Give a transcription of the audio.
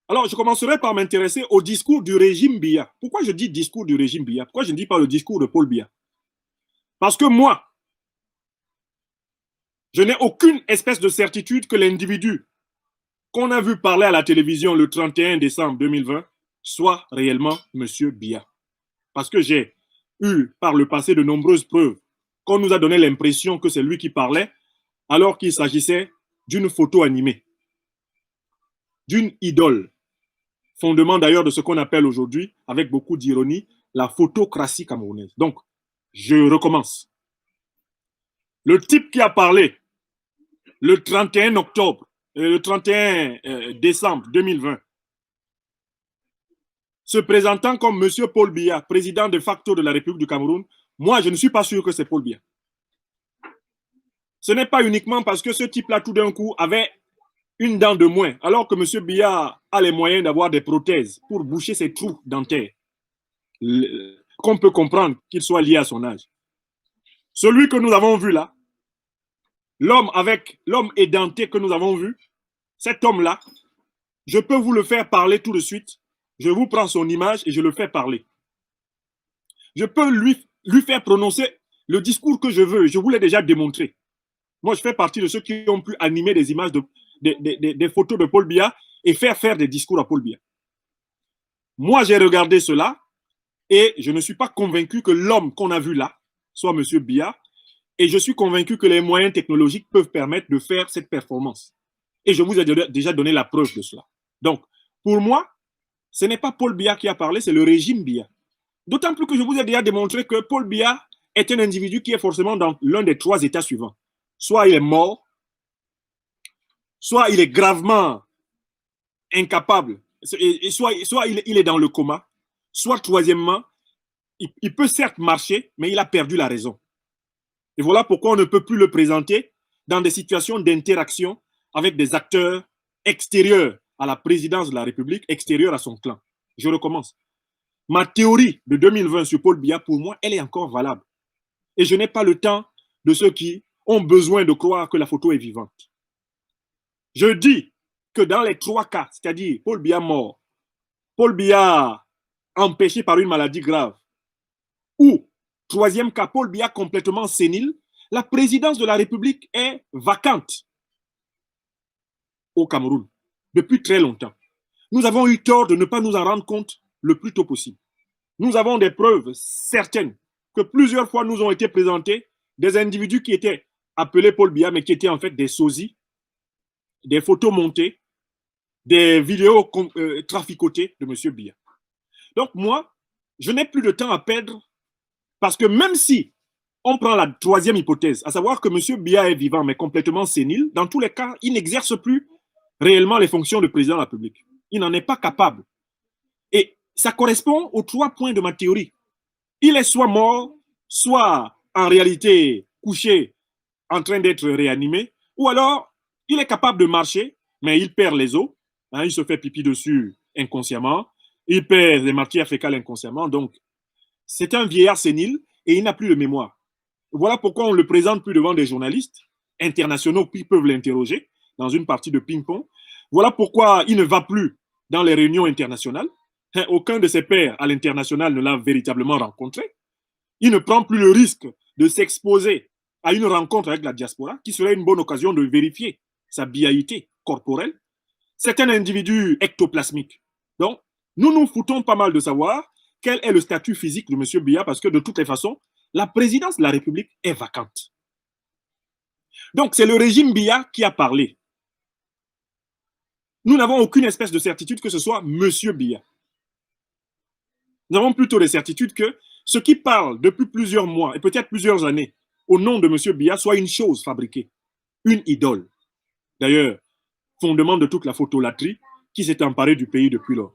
Alors, je commencerai par m'intéresser au discours du régime Biya. Pourquoi je dis discours du régime Biya? Pourquoi je ne dis pas le discours de Paul Biya? Parce que moi, je n'ai aucune espèce de certitude que l'individu qu'on a vu parler à la télévision le 31 décembre 2020 soit réellement M. Biya. Parce que j'ai eu par le passé de nombreuses preuves qu'on nous a donné l'impression que c'est lui qui parlait, alors qu'il s'agissait d'une photo animée, d'une idole, fondement d'ailleurs de ce qu'on appelle aujourd'hui, avec beaucoup d'ironie, la photocratie camerounaise. Donc, je recommence. Le type qui a parlé le 31 octobre, le 31 décembre 2020, se présentant comme M. Paul Biya, président de facto de la République du Cameroun, moi, je ne suis pas sûr que c'est Paul Biya. Ce n'est pas uniquement parce que ce type-là, tout d'un coup, avait une dent de moins, alors que M. Biya a les moyens d'avoir des prothèses pour boucher ses trous dentaires, qu'on peut comprendre qu'il soit lié à son âge. Celui que nous avons vu là, l'homme édenté que nous avons vu, cet homme-là, je peux vous le faire parler tout de suite. Je vous prends son image et je le fais parler. Je peux lui faire prononcer le discours que je veux. Je vous l'ai déjà démontré. Moi, je fais partie de ceux qui ont pu animer des images, des photos de Paul Biya et faire des discours à Paul Biya. Moi, j'ai regardé cela et je ne suis pas convaincu que l'homme qu'on a vu là soit M. Biya. Et je suis convaincu que les moyens technologiques peuvent permettre de faire cette performance. Et je vous ai déjà donné la preuve de cela. Donc, pour moi, ce n'est pas Paul Biya qui a parlé, c'est le régime Biya. D'autant plus que je vous ai déjà démontré que Paul Biya est un individu qui est forcément dans l'un des trois états suivants. Soit il est mort, soit il est gravement incapable, soit il est dans le coma, soit troisièmement, il peut certes marcher, mais il a perdu la raison. Et voilà pourquoi on ne peut plus le présenter dans des situations d'interaction avec des acteurs extérieurs à la présidence de la République, extérieurs à son clan. Je recommence. Ma théorie de 2020 sur Paul Biya, pour moi, elle est encore valable. Et je n'ai pas le temps de ceux qui ont besoin de croire que la photo est vivante. Je dis que dans les trois cas, c'est-à-dire Paul Biya mort, Paul Biya empêché par une maladie grave, ou troisième cas, Paul Biya complètement sénile, la présidence de la République est vacante au Cameroun depuis très longtemps. Nous avons eu tort de ne pas nous en rendre compte le plus tôt possible. Nous avons des preuves certaines que plusieurs fois nous ont été présentées des individus qui étaient appelés Paul Biya, mais qui étaient en fait des sosies, des photos montées, des vidéos traficotées de M. Biya. Donc moi, je n'ai plus de temps à perdre parce que même si on prend la troisième hypothèse, à savoir que M. Biya est vivant mais complètement sénile, dans tous les cas, il n'exerce plus réellement les fonctions de président de la République. Il n'en est pas capable. Et ça correspond aux trois points de ma théorie. Il est soit mort, soit en réalité couché, en train d'être réanimé, ou alors il est capable de marcher, mais il perd les os, hein, il se fait pipi dessus inconsciemment, il perd les matières fécales inconsciemment, donc c'est un vieillard sénile et il n'a plus de mémoire. Voilà pourquoi on ne le présente plus devant des journalistes internationaux qui peuvent l'interroger dans une partie de ping-pong. Voilà pourquoi il ne va plus dans les réunions internationales. Aucun de ses pairs à l'international ne l'a véritablement rencontré. Il ne prend plus le risque de s'exposer à une rencontre avec la diaspora, qui serait une bonne occasion de vérifier sa bialité corporelle. C'est un individu ectoplasmique. Donc, nous nous foutons pas mal de savoir quel est le statut physique de M. Biya, parce que de toutes les façons, la présidence de la République est vacante. Donc, c'est le régime Biya qui a parlé. Nous n'avons aucune espèce de certitude que ce soit M. Biya. Nous avons plutôt des certitudes que ce qui parle depuis plusieurs mois et peut-être plusieurs années au nom de M. Biya soit une chose fabriquée, une idole. D'ailleurs, fondement de toute la photolatrie qui s'est emparée du pays depuis lors.